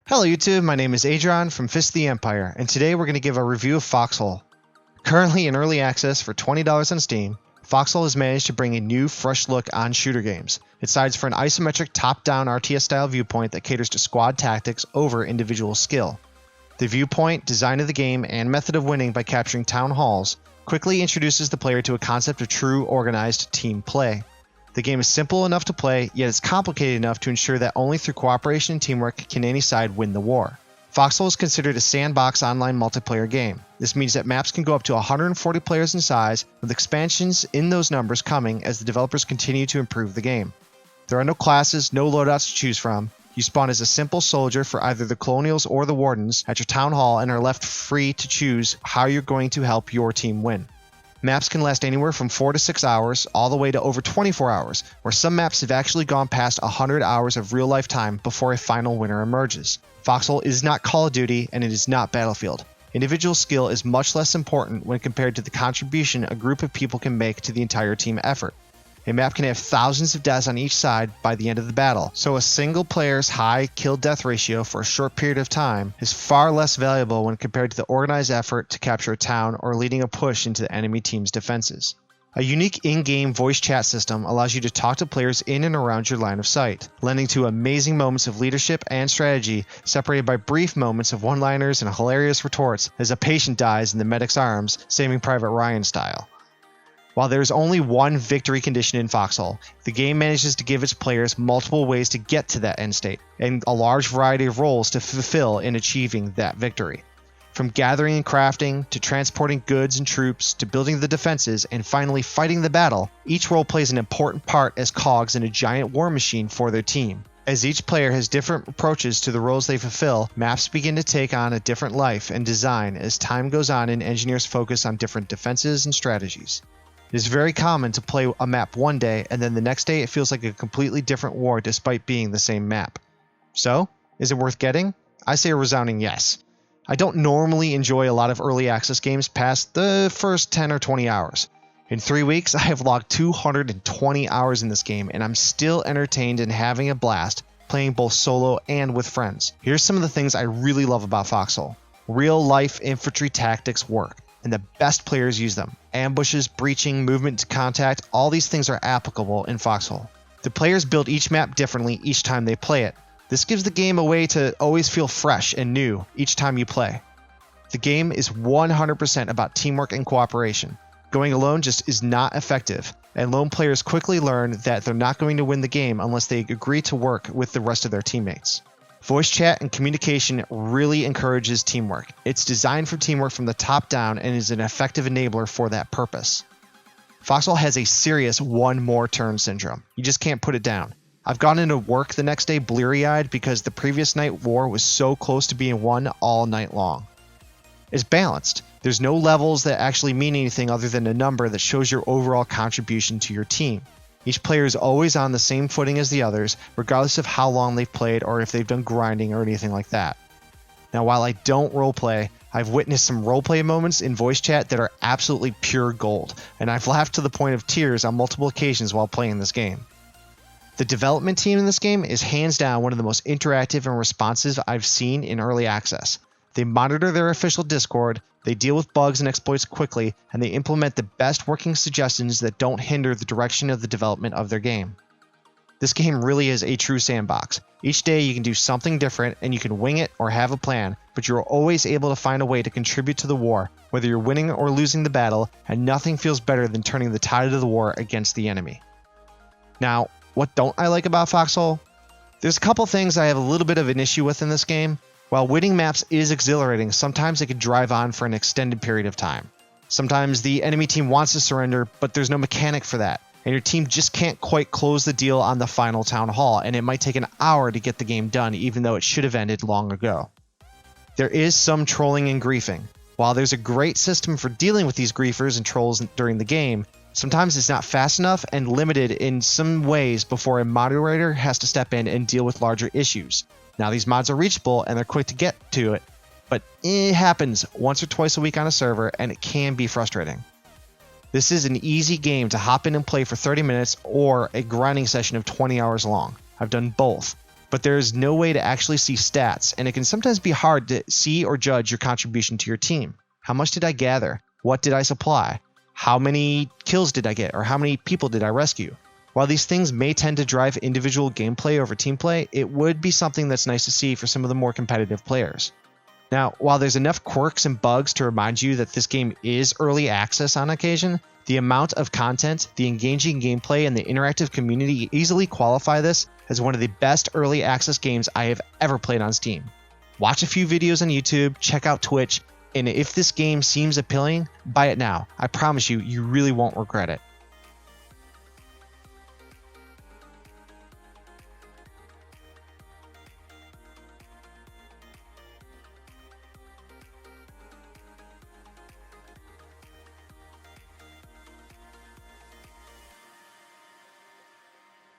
Hello YouTube, my name is Adrian from Fist of the Empire, and today we're going to give a review of Foxhole. Currently in early access for $20 on Steam, Foxhole has managed to bring a new, fresh look on shooter games. It sides for an isometric top-down RTS-style viewpoint that caters to squad tactics over individual skill. The viewpoint, design of the game, and method of winning by capturing town halls quickly introduces the player to a concept of true, organized team play. The game is simple enough to play, yet it's complicated enough to ensure that only through cooperation and teamwork can any side win the war. Foxhole is considered a sandbox online multiplayer game. This means that maps can go up to 140 players in size, with expansions in those numbers coming as the developers continue to improve the game. There are no classes, no loadouts to choose from. You spawn as a simple soldier for either the Colonials or the Wardens at your town hall and are left free to choose how you're going to help your team win. Maps can last anywhere from 4 to 6 hours, all the way to over 24 hours, where some maps have actually gone past 100 hours of real-life time before a final winner emerges. Foxhole is not Call of Duty, and it is not Battlefield. Individual skill is much less important when compared to the contribution a group of people can make to the entire team effort. A map can have thousands of deaths on each side by the end of the battle, so a single player's high kill-death ratio for a short period of time is far less valuable when compared to the organized effort to capture a town or leading a push into the enemy team's defenses. A unique in-game voice chat system allows you to talk to players in and around your line of sight, lending to amazing moments of leadership and strategy separated by brief moments of one-liners and hilarious retorts as a patient dies in the medic's arms, Saving Private Ryan style. While there is only one victory condition in Foxhole, the game manages to give its players multiple ways to get to that end state, and a large variety of roles to fulfill in achieving that victory. From gathering and crafting, to transporting goods and troops, to building the defenses, and finally fighting the battle, each role plays an important part as cogs in a giant war machine for their team. As each player has different approaches to the roles they fulfill, maps begin to take on a different life and design as time goes on and engineers focus on different defenses and strategies. It is very common to play a map one day and then the next day it feels like a completely different war despite being the same map. So, is it worth getting? I say a resounding yes. I don't normally enjoy a lot of early access games past the first 10 or 20 hours. In 3 weeks, I have logged 220 hours in this game and I'm still entertained and having a blast playing both solo and with friends. Here's some of the things I really love about Foxhole. Real life infantry tactics work, and the best players use them. Ambushes, breaching, movement to contact, all these things are applicable in Foxhole. The players build each map differently each time they play it. This gives the game a way to always feel fresh and new each time you play. The game is 100% about teamwork and cooperation. Going alone just is not effective, and lone players quickly learn that they're not going to win the game unless they agree to work with the rest of their teammates. Voice chat and communication really encourages teamwork. It's designed for teamwork from the top down and is an effective enabler for that purpose. Foxhole has a serious one more turn syndrome. You just can't put it down. I've gone into work the next day bleary-eyed because the previous night war was so close to being won all night long. It's balanced. There's no levels that actually mean anything other than a number that shows your overall contribution to your team. Each player is always on the same footing as the others, regardless of how long they've played or if they've done grinding or anything like that. Now, while I don't roleplay, I've witnessed some roleplay moments in voice chat that are absolutely pure gold, and I've laughed to the point of tears on multiple occasions while playing this game. The development team in this game is hands down one of the most interactive and responsive I've seen in early access. They monitor their official Discord, they deal with bugs and exploits quickly, and they implement the best working suggestions that don't hinder the direction of the development of their game. This game really is a true sandbox. Each day you can do something different and you can wing it or have a plan, but you're always able to find a way to contribute to the war, whether you're winning or losing the battle, and nothing feels better than turning the tide of the war against the enemy. Now, what don't I like about Foxhole? There's a couple things I have a little bit of an issue with in this game. While winning maps is exhilarating, sometimes it can drive on for an extended period of time. Sometimes the enemy team wants to surrender, but there's no mechanic for that, and your team just can't quite close the deal on the final town hall, and it might take an hour to get the game done even though it should have ended long ago. There is some trolling and griefing. While there's a great system for dealing with these griefers and trolls during the game, sometimes it's not fast enough and limited in some ways before a moderator has to step in and deal with larger issues. Now, these mods are reachable and they're quick to get to it, but it happens once or twice a week on a server and it can be frustrating. This is an easy game to hop in and play for 30 minutes or a grinding session of 20 hours long. I've done both. but there is no way to actually see stats, and it can sometimes be hard to see or judge your contribution to your team. How much did I gather? What did I supply? How many kills did I get, or how many people did I rescue? While these things may tend to drive individual gameplay over team play, it would be something that's nice to see for some of the more competitive players. Now, while there's enough quirks and bugs to remind you that this game is early access on occasion, the amount of content, the engaging gameplay, and the interactive community easily qualify this as one of the best early access games I have ever played on Steam. Watch a few videos on YouTube, check out Twitch, and if this game seems appealing, buy it now. I promise you, you really won't regret it.